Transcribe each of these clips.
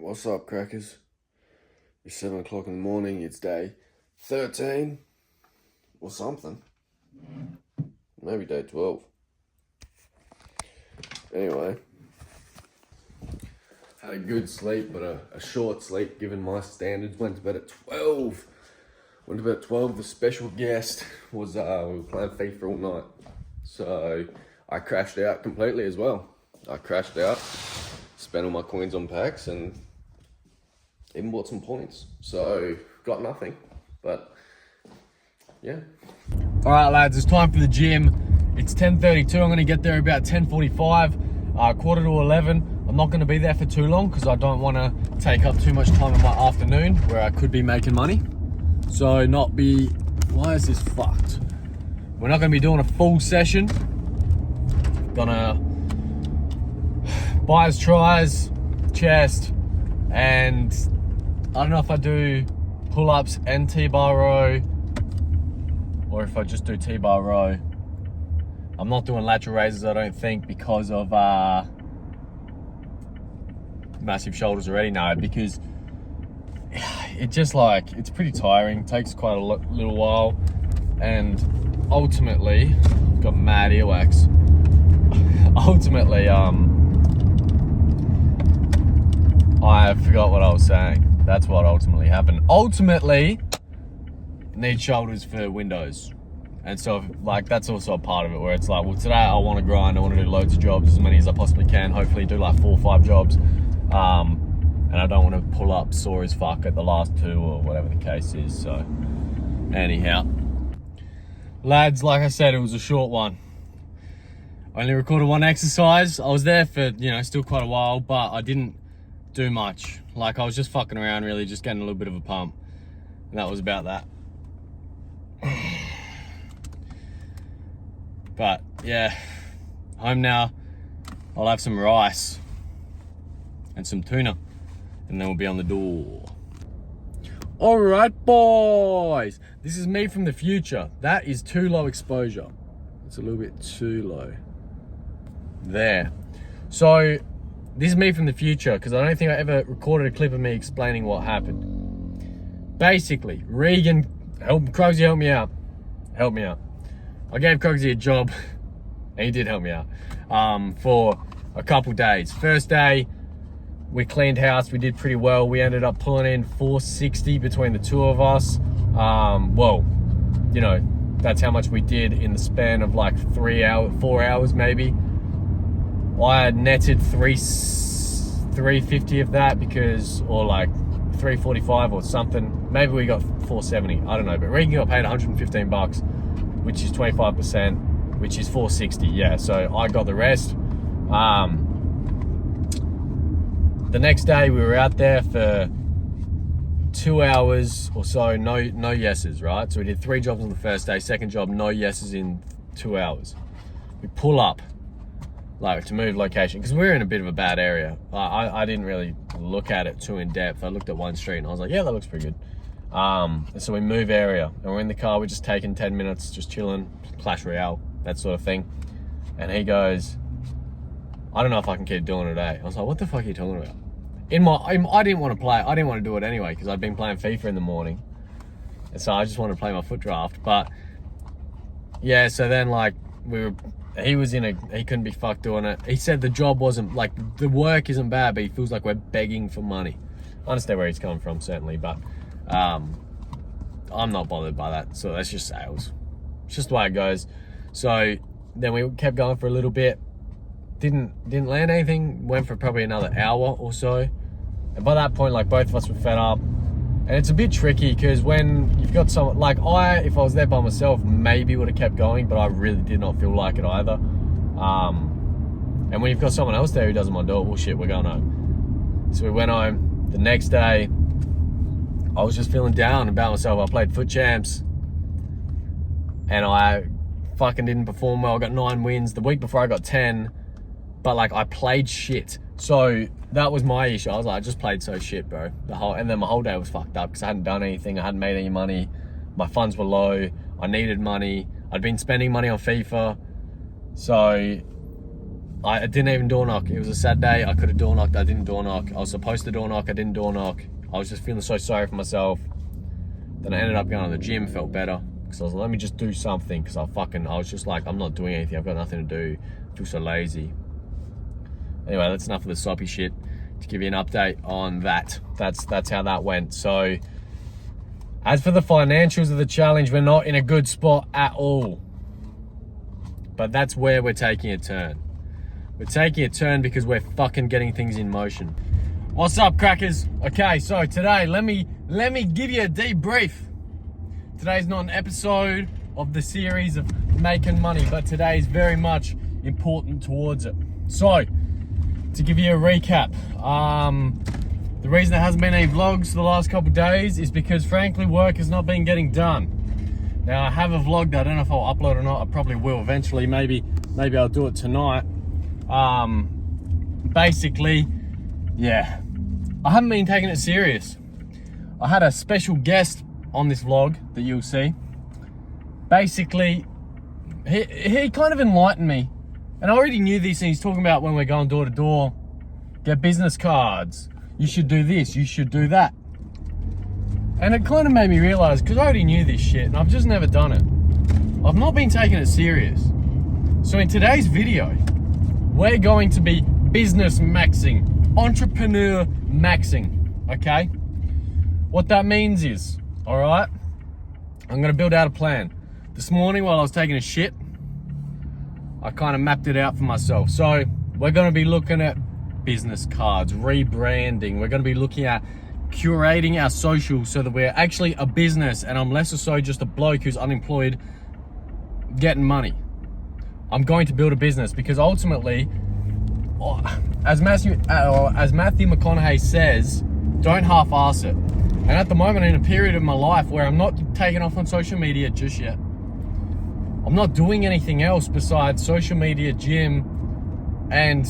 What's up, crackers? It's 7 o'clock in the morning. It's day 13 or something. Maybe day 12. Anyway, had a good sleep, but a short sleep given my standards. Went to bed at 12. Went to bed at 12. The special guest was, we were playing FIFA all night. So I crashed out completely as well. I crashed out, spent all my coins on packs, and even bought some points. So got nothing, but yeah. All right, lads, it's time for the gym. It's 10:32. I'm gonna get there about 10:45, quarter to 11. I'm not gonna be there for too long because I don't want to take up too much time in my afternoon where I could be making money. So why is this fucked? We're not gonna be doing a full session. Gonna buys, tries, chest, and I don't know if I do pull-ups and T-bar row or if I just do T-bar row. I'm not doing lateral raises, I don't think, because of massive shoulders already. No, because it just it's pretty tiring, takes quite a little while, and ultimately, I've got mad earwax. Ultimately, I forgot what I was saying. That's what ultimately happened. Ultimately, need shoulders for windows. And so, that's also a part of it where it's well, today I want to grind. I want to do loads of jobs, as many as I possibly can. Hopefully do 4 or 5 jobs. And I don't want to pull up sore as fuck at the last 2 or whatever the case is. So, anyhow. Lads, like I said, it was a short one. I only recorded 1 exercise. I was there for, still quite a while, but I didn't do much. I was just fucking around, really, just getting a little bit of a pump. And that was about that. But, yeah, home now. I'll have some rice and some tuna, and then we'll be on the door. All right, boys. This is me from the future. That is too low exposure. It's a little bit too low. There. So, this is me from the future, because I don't think I ever recorded a clip of me explaining what happened. Basically, Regan, Crogsy, help me out. Help me out. I gave Crogsy a job, and he did help me out, for a couple days. First day, we cleaned house, we did pretty well. We ended up pulling in $460 between the two of us. That's how much we did in the span of 4 hours maybe. I had netted 350 of that or 345 or something. Maybe we got 470, I don't know. But Regan got paid 115 bucks, which is 25%, which is 460. Yeah, so I got the rest. The next day we were out there for 2 hours or so, no yeses, right? So we did 3 jobs on the first day. Second job, no yeses in 2 hours. We pull up, to move location, because we're in a bit of a bad area. I didn't really look at it too in depth. I looked at one street and I was like, yeah, that looks pretty good. And so we move area, and we're in the car. We're just taking 10 minutes, just chilling, Clash Royale, that sort of thing. And he goes, I don't know if I can keep doing it today. I was like, what the fuck are you talking about? I didn't want to play. I didn't want to do it anyway because I'd been playing FIFA in the morning, and so I just wanted to play my foot draft. But yeah, so then he couldn't be fucked doing it. He said the job wasn't the work isn't bad, but he feels like we're begging for money. I understand where he's coming from, certainly, but I'm not bothered by that. So that's just sales. It's just the way it goes. So then we kept going for a little bit. Didn't land anything. Went for probably another hour or so. And by that point, both of us were fed up. And it's a bit tricky because when you've got someone, if I was there by myself, maybe would have kept going, but I really did not feel like it either. And when you've got someone else there who doesn't want to do it, well, shit, we're going home. So we went home. The next day, I was just feeling down about myself. I played foot champs, and I fucking didn't perform well. I got 9 wins. The week before I got 10, but I played shit. So that was my issue. I was I just played so shit, bro. And then my whole day was fucked up because I hadn't done anything. I hadn't made any money. My funds were low. I needed money. I'd been spending money on FIFA. So I didn't even door knock. It was a sad day. I could have door knocked. I didn't door knock. I was supposed to door knock. I didn't door knock. I was just feeling so sorry for myself. Then I ended up going to the gym, felt better. Because I was like, let me just do something. Because I was just like, I'm not doing anything. I've got nothing to do. I feel so lazy. Anyway, that's enough of the soppy shit. To give you an update on that. That's how that went. So, as for the financials of the challenge, we're not in a good spot at all. But that's where we're taking a turn. We're taking a turn because we're fucking getting things in motion. What's up, crackers? Okay, so today, let me give you a debrief. Today's not an episode of the series of making money, but today is very much important towards it. So, to give you a recap, the reason there hasn't been any vlogs the last couple of days is because, frankly, work has not been getting done. Now, I have a vlog that I don't know if I'll upload or not. I probably will eventually. Maybe I'll do it tonight. Basically, yeah, I haven't been taking it serious. I had a special guest on this vlog that you'll see. Basically, he kind of enlightened me. And I already knew these things. He's talking about when we're going door to door, get business cards. You should do this, you should do that. And it kind of made me realize, because I already knew this shit and I've just never done it. I've not been taking it serious. So in today's video, we're going to be business maxing, entrepreneur maxing, okay? What that means is, all right, I'm gonna build out a plan. This morning while I was taking a shit, I kind of mapped it out for myself. So we're gonna be looking at business cards, rebranding. We're gonna be looking at curating our socials so that we're actually a business and I'm less or so just a bloke who's unemployed getting money. I'm going to build a business because ultimately, as Matthew McConaughey says, don't half-ass it. And at the moment, in a period of my life where I'm not taking off on social media just yet, I'm not doing anything else besides social media, gym, and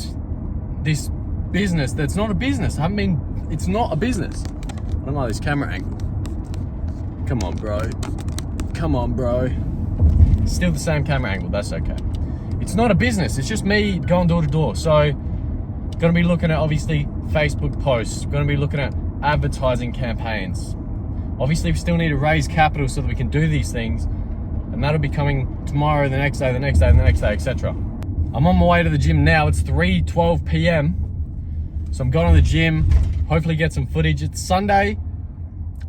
this business that's not a business. It's not a business. I don't like this camera angle. Come on, bro. Come on, bro. Still the same camera angle, that's okay. It's not a business, it's just me going door to door. So, gonna be looking at, obviously, Facebook posts. Gonna be looking at advertising campaigns. Obviously, we still need to raise capital so that we can do these things. And that'll be coming tomorrow, the next day, the next day, the next day, etc. I'm on my way to the gym now. It's 3:12 p.m. So I'm going to the gym, hopefully get some footage. It's Sunday,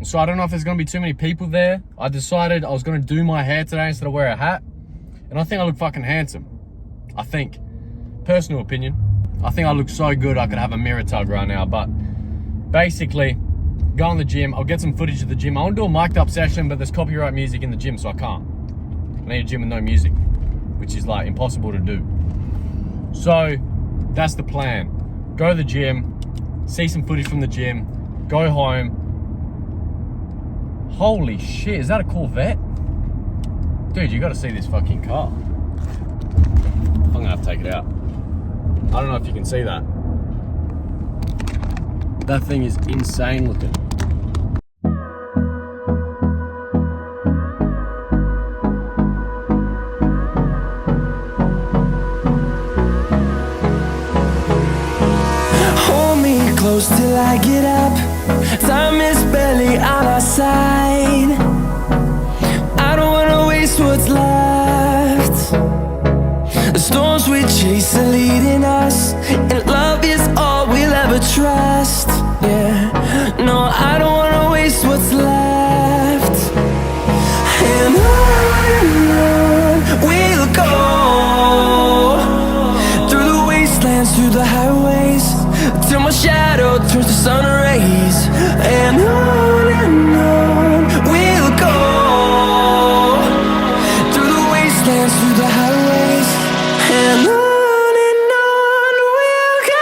so I don't know if there's gonna be too many people there. I decided I was gonna do my hair today instead of wear a hat. And I think I look fucking handsome. I think. Personal opinion. I think I look so good I could have a mirror tug right now. But basically, go in the gym. I'll get some footage of the gym. I want to do a mic'd up session, but there's copyright music in the gym, so I can't. I need a gym with no music, which is like impossible to do. So that's the plan. Go to the gym, see some footage from the gym, go home. Holy shit, is that a Corvette? Dude, you gotta see this fucking car. I'm gonna have to take it out. I don't know if you can see that. That thing is insane looking. Hold me close till I get up. Time is barely on our side. I don't wanna waste what's left. The storms we chase are leading us, and love is all we'll ever trust. Yeah, no, I don't wanna waste what's left. And on we'll go, through the wastelands, through the highways, till my shadow turns to sun rays. And on we'll go, through the wastelands, through the highways, and on we'll go.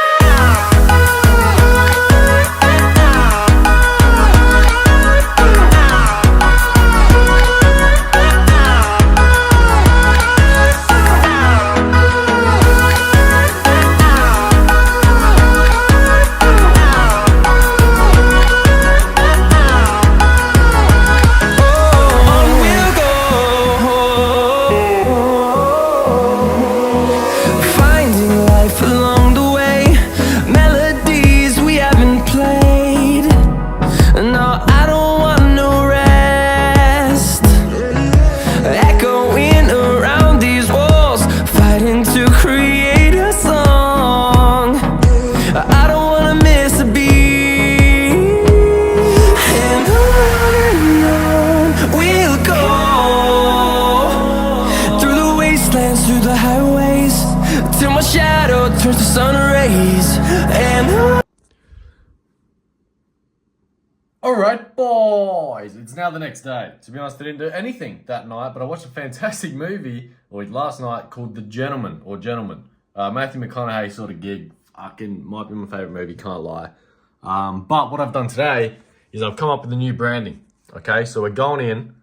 Alright, boys, it's now the next day. To be honest, I didn't do anything that night, but I watched a fantastic movie last night called The Gentleman, or Gentleman. Matthew McConaughey sort of gig. Fucking might be my favourite movie, can't lie. But what I've done today is I've come up with a new branding. Okay, so we're going in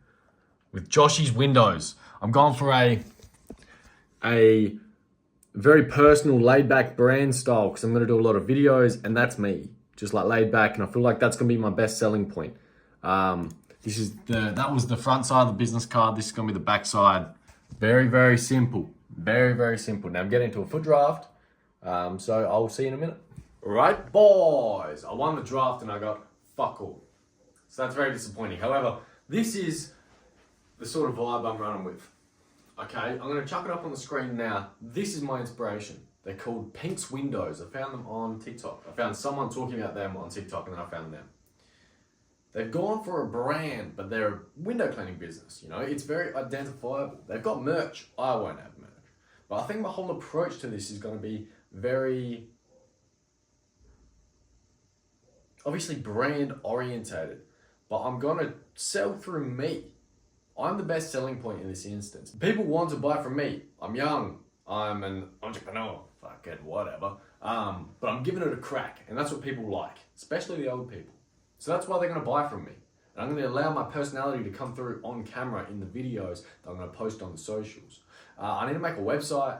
with Joshy's Windows. I'm going for a very personal, laid-back brand style because I'm going to do a lot of videos, and that's me. Just like laid back, and I feel like that's gonna be my best selling point. That was the front side of the business card. This is gonna be the back side. Very, very simple. Very, very simple. Now I'm getting into a foot draft, so I'll see you in a minute. All right, boys. I won the draft and I got fuck all. So that's very disappointing. However, this is the sort of vibe I'm running with. Okay, I'm gonna chuck it up on the screen now. This is my inspiration. They're called Pink's Windows. I found them on TikTok. I found someone talking about them on TikTok, and then I found them. They've gone for a brand, but they're a window cleaning business. You know, it's very identifiable. They've got merch. I won't have merch. But I think my whole approach to this is going to be very, obviously brand orientated. But I'm going to sell through me. I'm the best selling point in this instance. People want to buy from me. I'm young. I'm an entrepreneur. Fucking whatever. But I'm giving it a crack, and that's what people like, especially the old people. So that's why they're going to buy from me. And I'm going to allow my personality to come through on camera in the videos that I'm going to post on the socials. I need to make a website.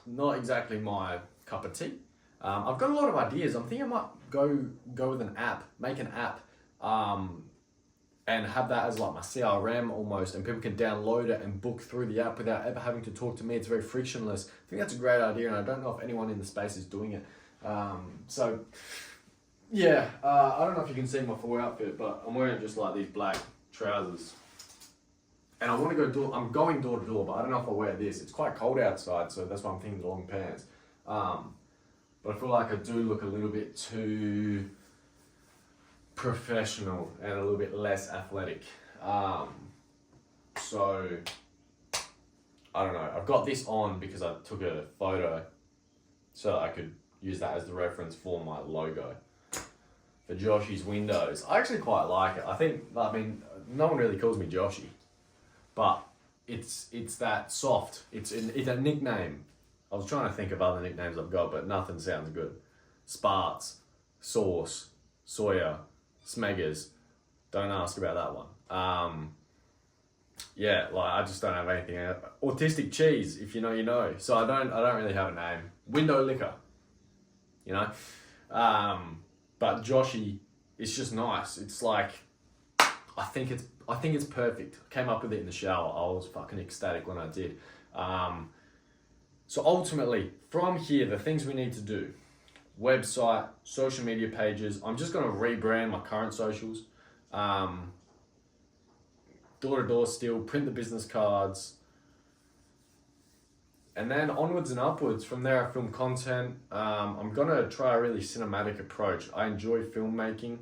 Not exactly my cup of tea. I've got a lot of ideas. I'm thinking I might go with an app, make an app, and have that as like my CRM almost, and people can download it and book through the app without ever having to talk to me. It's very frictionless. I think that's a great idea, and I don't know if anyone in the space is doing it. So yeah, I don't know if you can see my full outfit, but I'm wearing just like these black trousers. And I want to go I'm going door to door, but I don't know if I'll wear this. It's quite cold outside, so that's why I'm thinking the long pants. But I feel like I do look a little bit too professional and a little bit less athletic. So I don't know. I've got this on because I took a photo so I could use that as the reference for my logo for Joshy's Windows. I actually quite like it. I mean, no one really calls me Joshy, but it's that soft. It's a nickname. I was trying to think of other nicknames I've got, but nothing sounds good. Sparts, Sauce, Sawyer, Smeggers. Don't ask about that one. Yeah, like I just don't have anything. Autistic Cheese, if you know, you know. So I don't really have a name. Window Liquor, you know. But Joshy, it's just nice. It's like I think it's perfect. Came up with it in the shower. I was fucking ecstatic when I did. So ultimately, from here, the things we need to do: website, social media pages. I'm just going to rebrand my current socials. Door-to-door still, print the business cards. And then onwards and upwards. From there, I film content. I'm going to try a really cinematic approach. I enjoy filmmaking.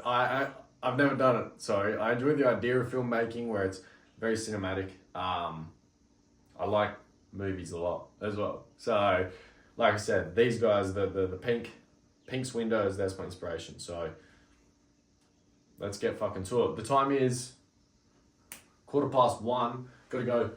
I've never done it, so I enjoy the idea of filmmaking where it's very cinematic. I like movies a lot as well. So, like I said, these guys, the Pink's Windows, that's my inspiration. So, let's get fucking to it. The time is 1:15. Got to go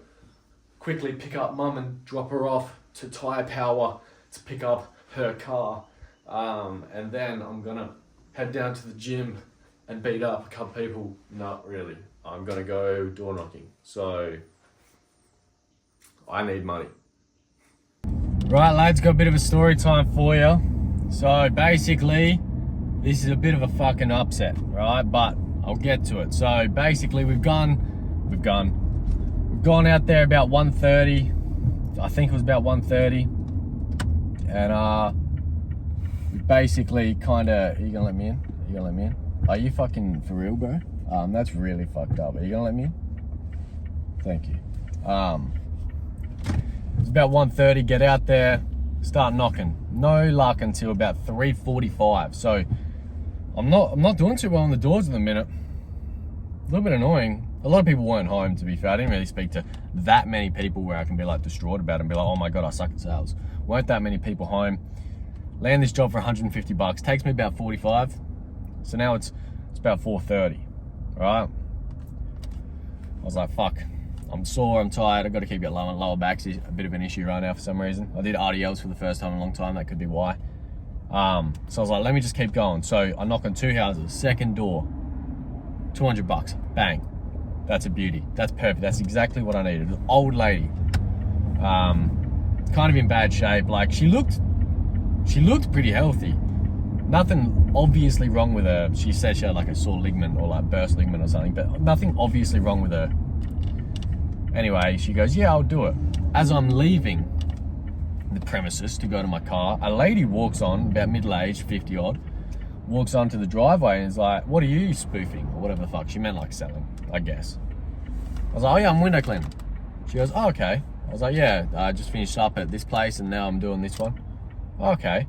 quickly pick up mum and drop her off to Tyre Power to pick up her car. And then I'm going to head down to the gym and beat up a couple people. Not really. I'm going to go door knocking. So, I need money. Right, lads, got a bit of a story time for you. So basically, this is a bit of a fucking upset, right? But I'll get to it. So basically, we've gone out there about 1:30. I think it was about 1:30, and we basically kind of. Are you gonna let me in? Are you gonna let me in? Are you fucking for real, bro? That's really fucked up. Are you gonna let me in? Thank you. It's about 1:30, get out there, start knocking. No luck until about 3:45. So I'm not doing too well on the doors at the minute. A little bit annoying. A lot of people weren't home, to be fair. I didn't really speak to that many people where I can be like distraught about it and be like, oh my God, I suck at sales. Weren't that many people home. Land this job for $150. Takes me about 45. So now it's It's about 4:30, right? I was like, fuck, I'm sore, I'm tired, I've got to keep getting lower. Lower back's a bit of an issue right now for some reason. I did RDLs for the first time in a long time, that could be why. So I was like, let me just keep going. So I knock on 2 houses, second door, $200, bang. That's a beauty, that's perfect, that's exactly what I needed. An old lady, kind of in bad shape, like she looked pretty healthy. Nothing obviously wrong with her. She said she had like a sore ligament or like burst ligament or something, but nothing obviously wrong with her. Anyway, she goes, yeah, I'll do it. As I'm leaving the premises to go to my car, a lady walks on, about middle-aged, 50 odd, walks onto the driveway and is like, what are you spoofing? Or whatever the fuck. She meant like selling, I guess. I was like, oh yeah, I'm window cleaning. She goes, oh, okay. I was like, yeah, I just finished up at this place and now I'm doing this one. Oh, okay.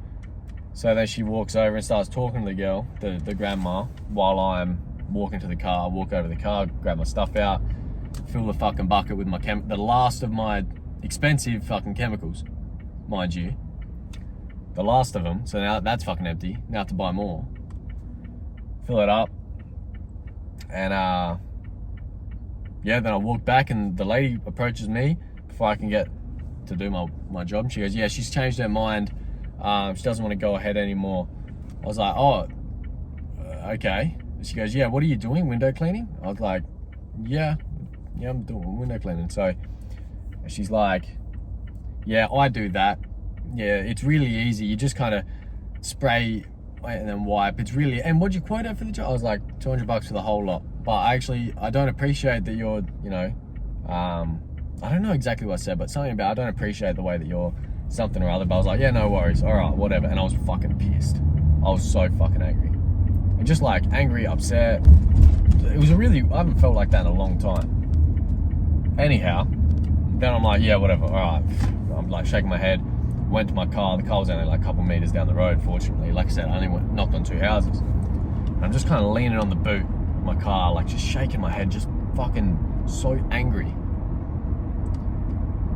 So then she walks over and starts talking to the girl, the grandma, while I'm walking to the car. I walk over to the car, grab my stuff out, fill the fucking bucket with my the last of my expensive fucking chemicals, mind you. The last of them. So now that's fucking empty. Now I have to buy more. Fill it up. And yeah, then I walk back and the lady approaches me before I can get to do my job. And she goes, yeah, she's changed her mind. She doesn't want to go ahead anymore. I was like, oh, okay. She goes, yeah, what are you doing, window cleaning? I was like, yeah, I'm doing window cleaning. So she's like, yeah, I do that. Yeah, it's really easy. You just kind of spray and then wipe. It's really, and what'd you quote out for the job? I was like, $200 for the whole lot. But actually, I don't appreciate that you're, you know, I don't know exactly what I said, but something about, I don't appreciate the way that you're something or other. But I was like, yeah, no worries. All right, whatever. And I was fucking pissed. I was so fucking angry. And just like angry, upset. It was a really, I haven't felt like that in a long time. Anyhow, then I'm like, yeah, whatever. All right. I'm like shaking my head. Went to my car. The car was only like a couple meters down the road, fortunately. Like I said, I only knocked on 2 houses. And I'm just kind of leaning on the boot of my car, like just shaking my head, just fucking so angry.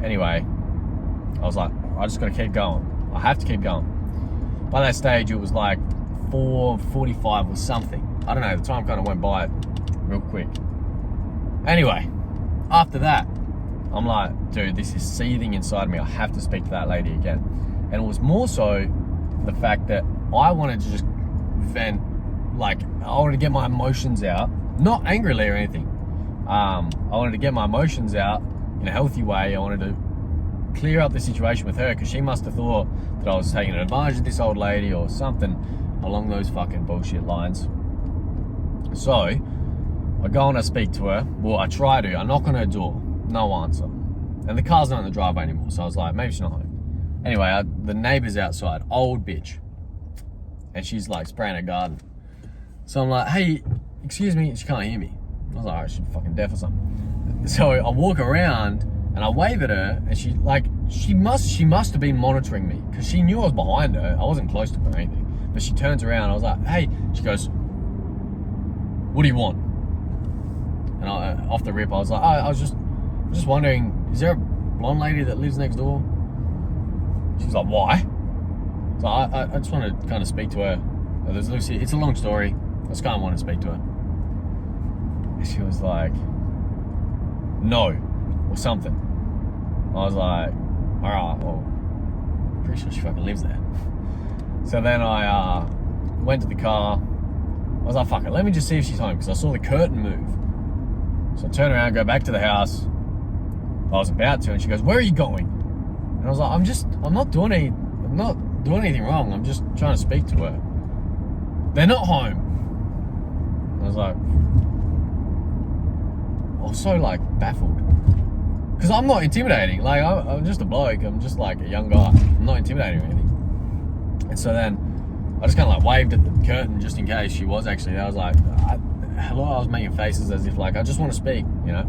Anyway, I was like, I just gotta keep going. I have to keep going. By that stage, it was like 4:45 or something. I don't know, the time kind of went by real quick. Anyway, after that, I'm like, dude, this is seething inside me. I have to speak to that lady again. And it was more so the fact that I wanted to just vent, like, I wanted to get my emotions out, not angrily or anything. I wanted to get my emotions out in a healthy way. I wanted to clear up the situation with her because she must have thought that I was taking advantage of this old lady or something along those fucking bullshit lines. So I go and I speak to her. Well, I try to. I knock on her door. No answer. And the car's not in the driveway anymore. So I was like, maybe she's not home. Anyway, the neighbor's outside. Old bitch. And she's like spraying her garden. So I'm like, hey, excuse me. She can't hear me. I was like, oh, she's fucking deaf or something. So I walk around and I wave at her, and she must have been monitoring me because she knew I was behind her. I wasn't close to her or anything. But she turns around. I was like, hey. She goes, what do you want? And off the rip, I was like, oh, I was just wondering, is there a blonde lady that lives next door? She's like, why? So I just want to kind of speak to her. It's a long story. I just kind of want to speak to her. And she was like, no, or something. I was like, all right, well, pretty sure she fucking lives there. So then I went to the car. I was like, fuck it, let me just see if she's home, because I saw the curtain move. So I turn around, go back to the house. I was about to, and she goes, where are you going? And I was like, I'm not doing anything wrong. I'm just trying to speak to her. They're not home. I was like, I was so like baffled. Because I'm not intimidating. Like, I'm just a bloke. I'm just like a young guy. I'm not intimidating or anything. And so then I just kind of like waved at the curtain just in case she was actually there. I was like, hello. I was making faces as if like, I just want to speak, you know?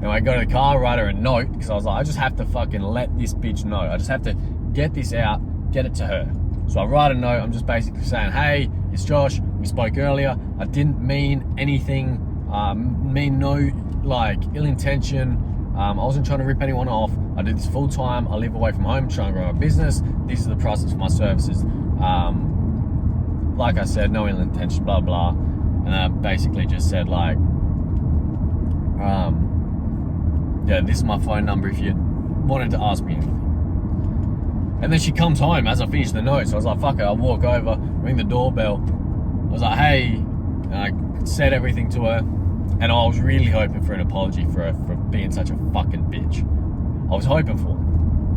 And I go to the car, write her a note, because I was like, I just have to fucking let this bitch know. I just have to get this out, get it to her. So I write a note. I'm just basically saying, hey, it's Josh. We spoke earlier. I didn't mean anything. Mean no like ill intention. I wasn't trying to rip anyone off. I do this full time. I live away from home, trying to grow my business. These are the prices for my services. Like I said, no ill intention, blah, blah. And I basically just said like, yeah, this is my phone number if you wanted to ask me anything. And then she comes home as I finish the note. So I was like, fuck it, I'll walk over, ring the doorbell. I was like, hey, and I said everything to her. And I was really hoping for an apology for her for being such a fucking bitch. I was hoping for.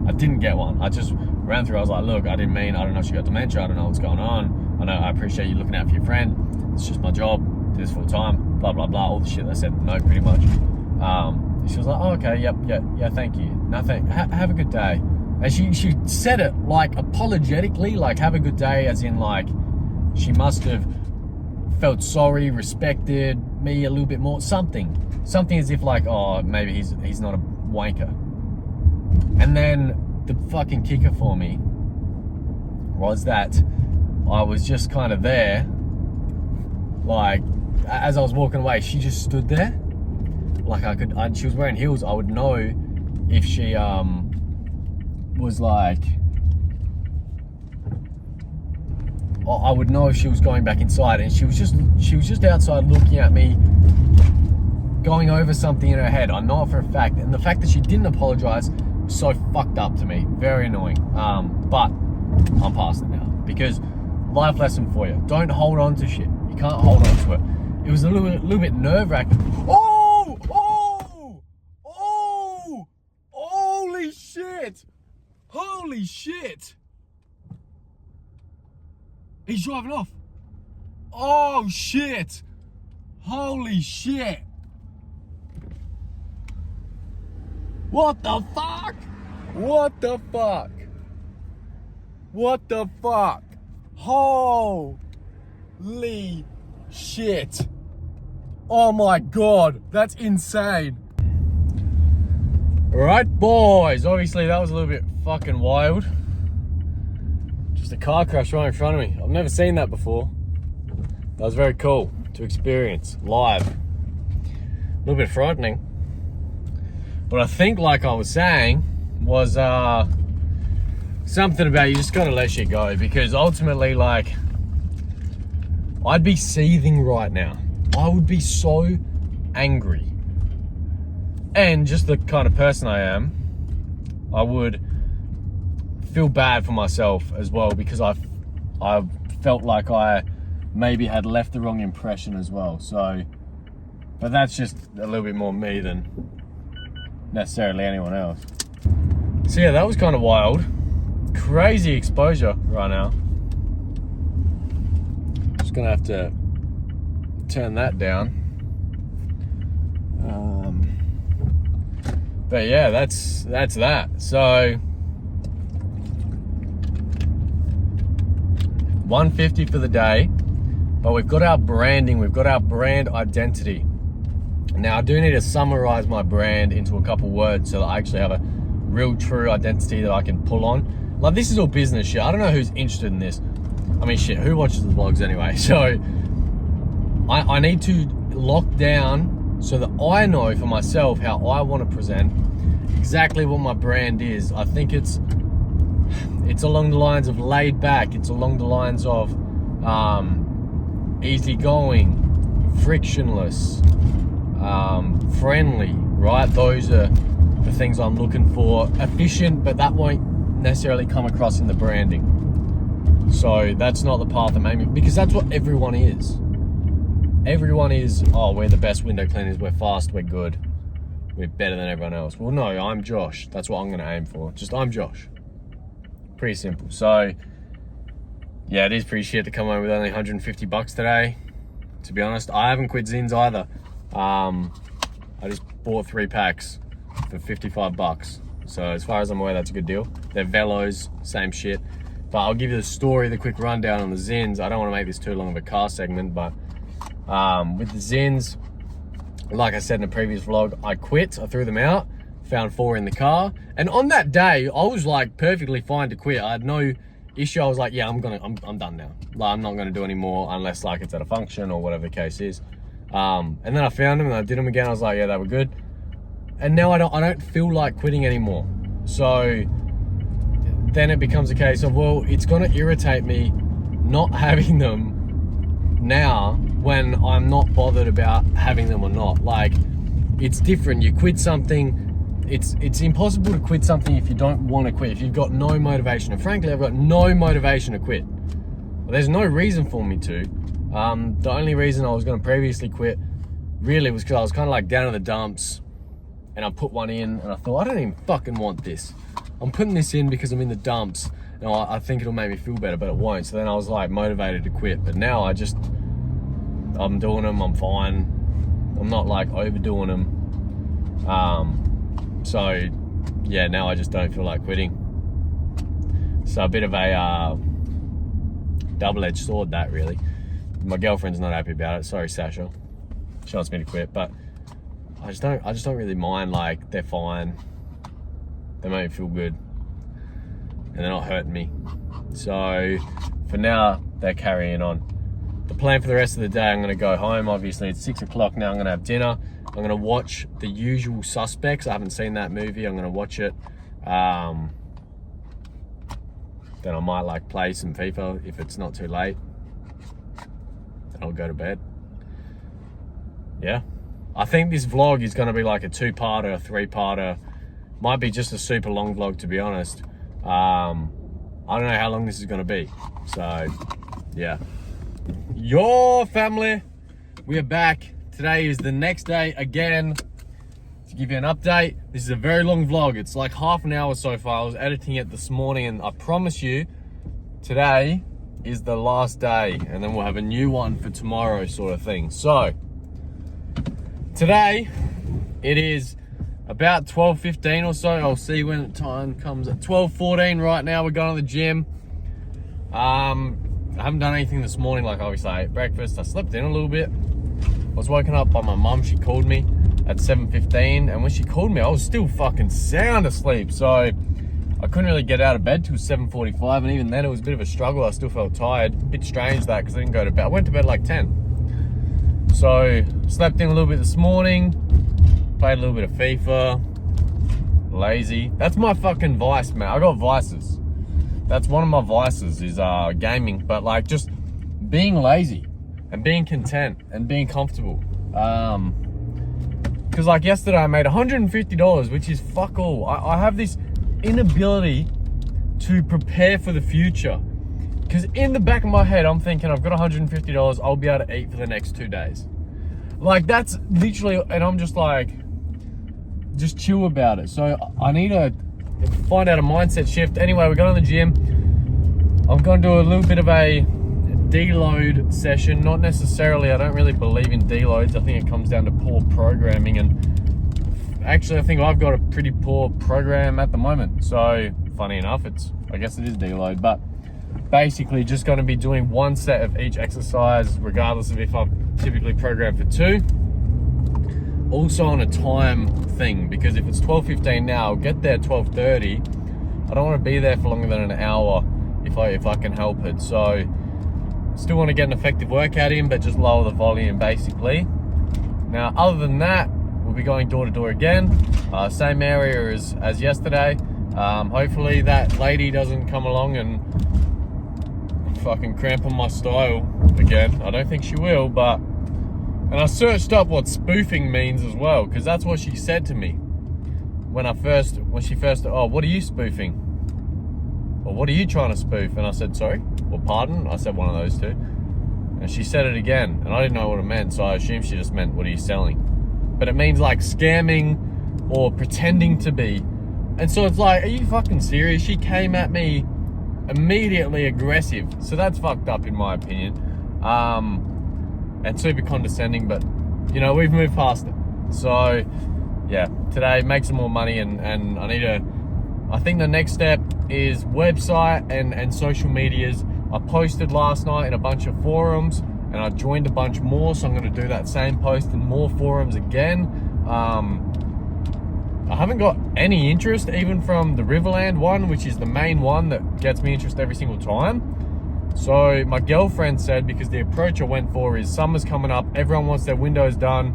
I didn't get one. I just ran through. I was like, look, I didn't mean, I don't know if she got dementia. I don't know what's going on. I appreciate you looking out for your friend. It's just my job. Do this full time. Blah, blah, blah. All the shit I said in the note pretty much. She was like, oh, okay, yep, yeah, thank you. Nothing. Have a good day. And she said it like apologetically, like have a good day, as in like she must have felt sorry, respected me a little bit more, something as if like, oh, maybe he's not a wanker. And then the fucking kicker for me was that I was just kind of there, like as I was walking away, she just stood there, like she was wearing heels. I would know if she was like, I would know if she was going back inside, and she was just outside looking at me, going over something in her head. I know it for a fact, and the fact that she didn't apologize was so fucked up to me. Very annoying. But I'm past it now, because life lesson for you: don't hold on to shit. You can't hold on to it. It was a little bit nerve-wracking. Holy shit! Holy shit! He's driving off. Oh shit! Holy shit! What the fuck? What the fuck? What the fuck? Holy shit! Oh my god, that's insane. Alright, boys, obviously that was a little bit fucking wild. Just a car crash right in front of me. I've never seen that before. That was very cool to experience live. A little bit frightening. But I think, like I was saying, was something about you just gotta let shit go, because ultimately, like, I'd be seething right now. I would be so angry. And just the kind of person I am, I would feel bad for myself as well, because I felt like I maybe had left the wrong impression as well. So, but that's just a little bit more me than necessarily anyone else. So yeah, that was kind of wild. Crazy exposure right now. Just gonna have to turn that down. But yeah, that's that. So 150 for the day, but we've got our branding, we've got our brand identity. Now I do need to summarize my brand into a couple words so that I actually have a real true identity that I can pull on. Like, this is all business shit. I don't know who's interested in this. I mean, shit, who watches the vlogs anyway? So I need to lock down so that I know for myself how I want to present, exactly what my brand is. I think it's along the lines of laid back. It's along the lines of easygoing, frictionless, friendly, right? Those are the things I'm looking for. Efficient, but that won't necessarily come across in the branding. So that's not the path I'm aiming, because that's what everyone is. Everyone is, oh, we're the best window cleaners, we're fast, we're good, we're better than everyone else. Well, no, I'm Josh. That's what I'm going to aim for. Just, I'm Josh. Pretty simple. So, yeah, it is pretty shit to come home with only 150 bucks today. To be honest, I haven't quit Zins either. I just bought 3 packs for 55 bucks. So as far as I'm aware, that's a good deal. They're Velos, same shit. But I'll give you the story, the quick rundown on the Zins. I don't want to make this too long of a car segment, but with the Zins, like I said in a previous vlog, I quit, I threw them out, found 4 in the car. And on that day, I was like perfectly fine to quit. I had no issue. I was like, yeah, I'm done now. Like, I'm not gonna do any more unless like it's at a function or whatever the case is. And then I found them and I did them again. I was like, yeah, they were good. And now I don't feel like quitting anymore. So then it becomes a case of, well, it's gonna irritate me not having them now when I'm not bothered about having them or not. Like, it's different. You quit something, it's impossible to quit something if you don't want to quit, if you've got no motivation. And frankly, I've got no motivation to quit. Well, there's no reason for me to. The only reason I was going to previously quit really was because I was kind of like down in the dumps, and I put one in and I thought, I don't even fucking want this. I'm putting this in because I'm in the dumps and I think it'll make me feel better, but it won't. So then I was like motivated to quit. But now I'm doing them, I'm fine. I'm not like overdoing them. So yeah, now I just don't feel like quitting. So a bit of a double-edged sword, that really. My girlfriend's not happy about it. Sorry, Sasha. She wants me to quit, but I just don't really mind. Like, they're fine. They make me feel good, and they're not hurting me. So for now, they're carrying on. The plan for the rest of the day, I'm gonna go home. Obviously, it's 6 o'clock now. I'm gonna have dinner. I'm gonna watch The Usual Suspects. I haven't seen that movie. I'm gonna watch it. Then I might like play some FIFA if it's not too late. Then I'll go to bed. Yeah. I think this vlog is gonna be like a 2-parter, 3-parter. Might be just a super long vlog, to be honest. I don't know how long this is gonna be. So, yeah. Your family, we are back. Today is the next day again. To give you an update, this is a very long vlog. It's like half an hour so far. I was editing it this morning, and I promise you, today is the last day, and then we'll have a new one for tomorrow, sort of thing. So, today, it is about 12:15 or so. I'll see when time comes at 12:14 right now. We're going to the gym. I haven't done anything this morning. Like, obviously I ate breakfast. I slept in a little bit. I was woken up by my mum. She called me at 7:15, and when she called me, I was still fucking sound asleep. So I couldn't really get out of bed till 7:45, and even then it was a bit of a struggle. I still felt tired. A bit strange that, because I didn't go to bed. I went to bed like 10. So slept in a little bit this morning. Played a little bit of FIFA. Lazy. That's my fucking vice, man. I got vices. That's one of my vices, is gaming. But like, just being lazy and being content and being comfortable. Because like yesterday I made $150, which is fuck all. I have this inability to prepare for the future. Because in the back of my head, I'm thinking, I've got $150, I'll be able to eat for the next 2 days. Like, that's literally, and I'm just like, just chill about it. So I need to find out a mindset shift. Anyway, we're going to the gym. I'm going to do a little bit of a deload session. Not necessarily, I don't really believe in deloads. I think it comes down to poor programming, and actually I think I've got a pretty poor program at the moment. So funny enough, I guess it is deload, but basically just going to be doing 1 set of each exercise, regardless of if I've typically programmed for 2. Also on a time thing, because if it's 12:15 now, I'll get there 12:30. I don't want to be there for longer than an hour if I can help it. So still want to get an effective workout in, but just lower the volume basically. Now, other than that, we'll be going door to door again, same area as yesterday. Hopefully that lady doesn't come along and fucking cramp on my style again. I don't think she will, but... And I searched up what spoofing means as well, because that's what she said to me when she first, oh, what are you spoofing? Or what are you trying to spoof? And I said, sorry, or pardon? I said one of those two. And she said it again, and I didn't know what it meant, so I assumed she just meant, what are you selling? But it means like scamming or pretending to be. And so it's like, are you fucking serious? She came at me immediately aggressive. So that's fucked up in my opinion. And super condescending, but you know, we've moved past it. So yeah, today make some more money, and I think the next step is website and social medias. I posted last night in a bunch of forums, and I joined a bunch more, so I'm going to do that same post in more forums again. I haven't got any interest even from the Riverland one, which is the main one that gets me interest every single time. So my girlfriend said, because the approach I went for is summer's coming up, everyone wants their windows done,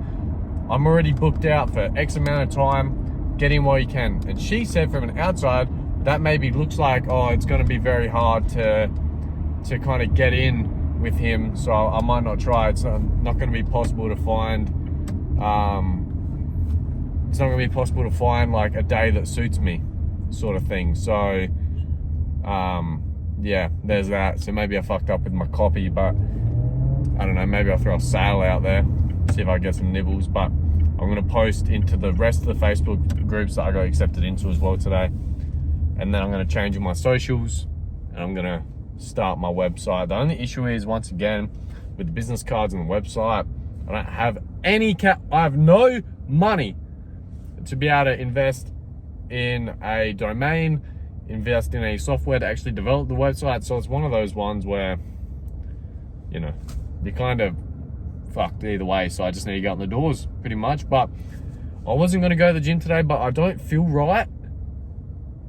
I'm already booked out for X amount of time, get in while you can. And she said from an outside, that maybe looks like, oh, it's going to be very hard to kind of get in with him, so I might not try. It's not going to be possible to find. It's not going to be possible to find like a day that suits me, sort of thing. So, yeah, there's that. So maybe I fucked up with my copy, but I don't know. Maybe I'll throw a sale out there, see if I get some nibbles. But I'm going to post into the rest of the Facebook groups that I got accepted into as well today, and then I'm going to change all my socials, and I'm going to start my website. The only issue is, once again, with the business cards and the website, I don't have any I have no money to be able to invest in a domain, invest in a software to actually develop the website. So it's one of those ones where, you know, you're kind of fucked either way. So I just need to get out the doors pretty much. But I wasn't going to go to the gym today, but I don't feel right.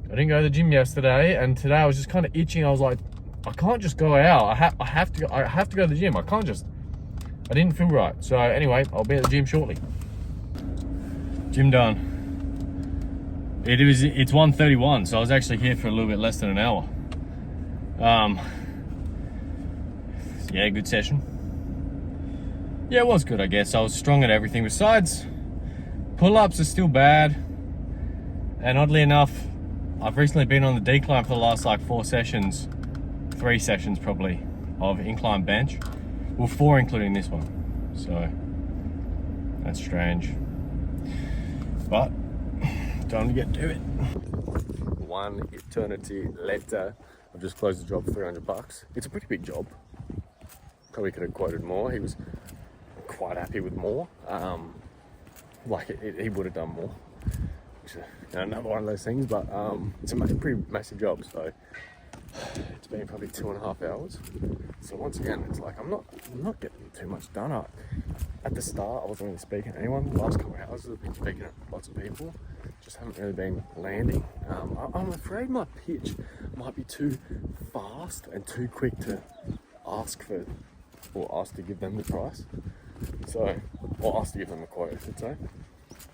I didn't go to the gym yesterday, and today I was just kind of itching. I was like, I can't just go out. I have to go to the gym. I didn't feel right. So anyway, I'll be at the gym shortly. Gym done. It's 1:31, so I was actually here for a little bit less than an hour. Yeah, good session. Yeah, it was good, I guess. I was strong at everything. Besides, pull-ups are still bad. And oddly enough, I've recently been on the decline for the last like 3 sessions probably, of incline bench. Well, 4 including this one. So, that's strange. But, time to get to it. One eternity later, I've just closed the job for $300. It's a pretty big job. Probably could have quoted more. He was quite happy with more. He would have done more. Which is another one of those things, but it's a pretty massive job. So it's been probably 2.5 hours. So once again, it's like I'm not getting too much done. At the start, I wasn't really speaking to anyone. The last couple of hours, I've been speaking to lots of people. Just haven't really been landing. I'm afraid my pitch might be too fast and too quick to ask to give them the price. So, or ask to give them a quote, I should say.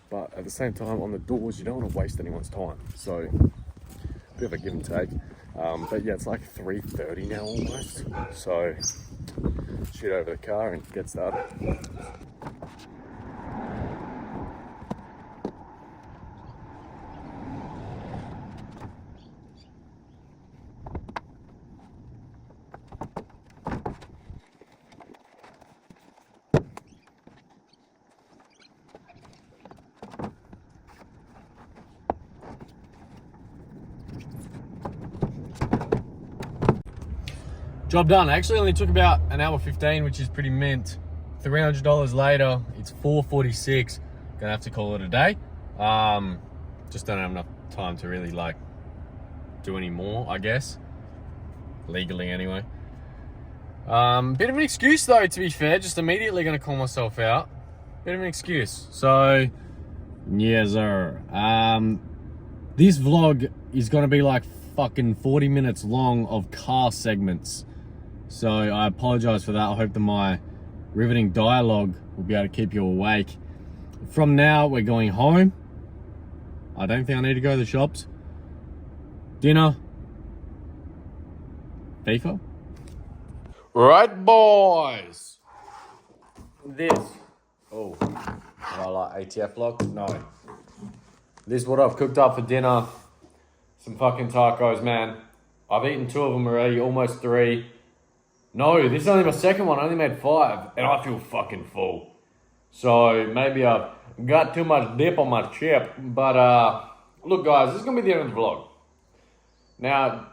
But at the same time, on the doors, you don't want to waste anyone's time. So, a bit of a give and take. But yeah, it's like 3:30 now almost. So, shoot over the car and get started. Job done. I actually only took about an hour 15, which is pretty mint. $300 later, it's 4:46. Gonna have to call it a day. Just don't have enough time to really like do any more, I guess. Legally anyway. Bit of an excuse though, to be fair. Just immediately gonna call myself out. Bit of an excuse. So, yes sir. This vlog is gonna be like fucking 40 minutes long of car segments. So I apologize for that. I hope that my riveting dialogue will be able to keep you awake. From now, we're going home. I don't think I need to go to the shops. Dinner. FIFA. Right, boys. This. Oh, I like ATF vlog? No. This is what I've cooked up for dinner. Some fucking tacos, man. I've eaten 2 of them already, almost 3. No, this is only my second one. I only made 5, and I feel fucking full. So maybe I've got too much dip on my chip. But look, guys, this is gonna be the end of the vlog. Now,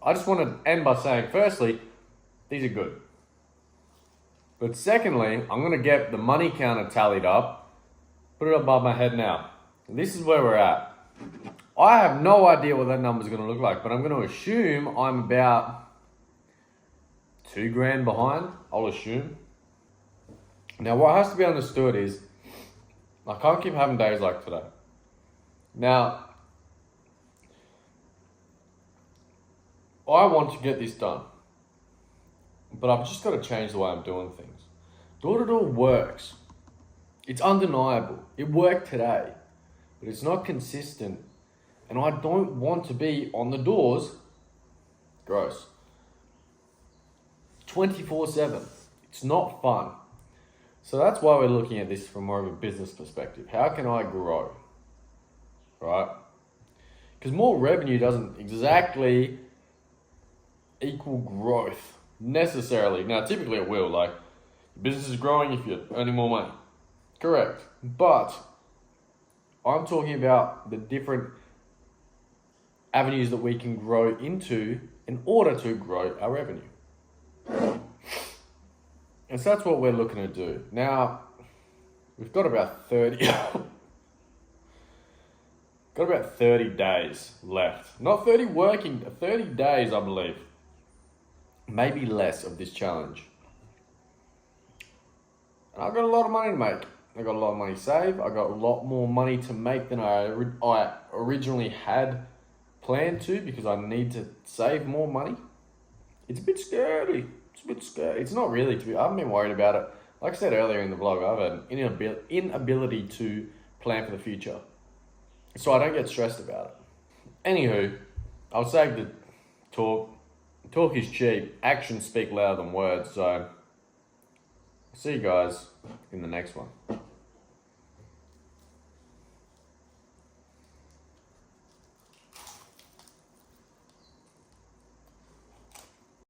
I just want to end by saying, firstly, these are good. But secondly, I'm gonna get the money counter tallied up, put it above my head now. And this is where we're at. I have no idea what that number's gonna look like, but I'm gonna assume I'm about $2,000 behind, I'll assume. Now, what has to be understood is, I can't keep having days like today. Now, I want to get this done, but I've just got to change the way I'm doing things. Door-to-door works. It's undeniable. It worked today, but it's not consistent. And I don't want to be on the doors, gross, 24/7. It's not fun. So that's why we're looking at this from more of a business perspective. How can I grow? Right? Because more revenue doesn't exactly equal growth necessarily. Now, typically it will. Like, business is growing if you're earning more money. Correct. But I'm talking about the different avenues that we can grow into in order to grow our revenue. And so that's what we're looking to do. Now, we've got about 30 days left. Not 30 days, I believe. Maybe less of this challenge. And I've got a lot of money to make. I've got a lot of money saved. I've got a lot more money to make than I originally had planned to, because I need to save more money. It's a bit scary. It's not really, I haven't been worried about it. Like I said earlier in the vlog, I've had an inability to plan for the future. So I don't get stressed about it. Anywho, I'll say the talk is cheap. Actions speak louder than words. So see you guys in the next one.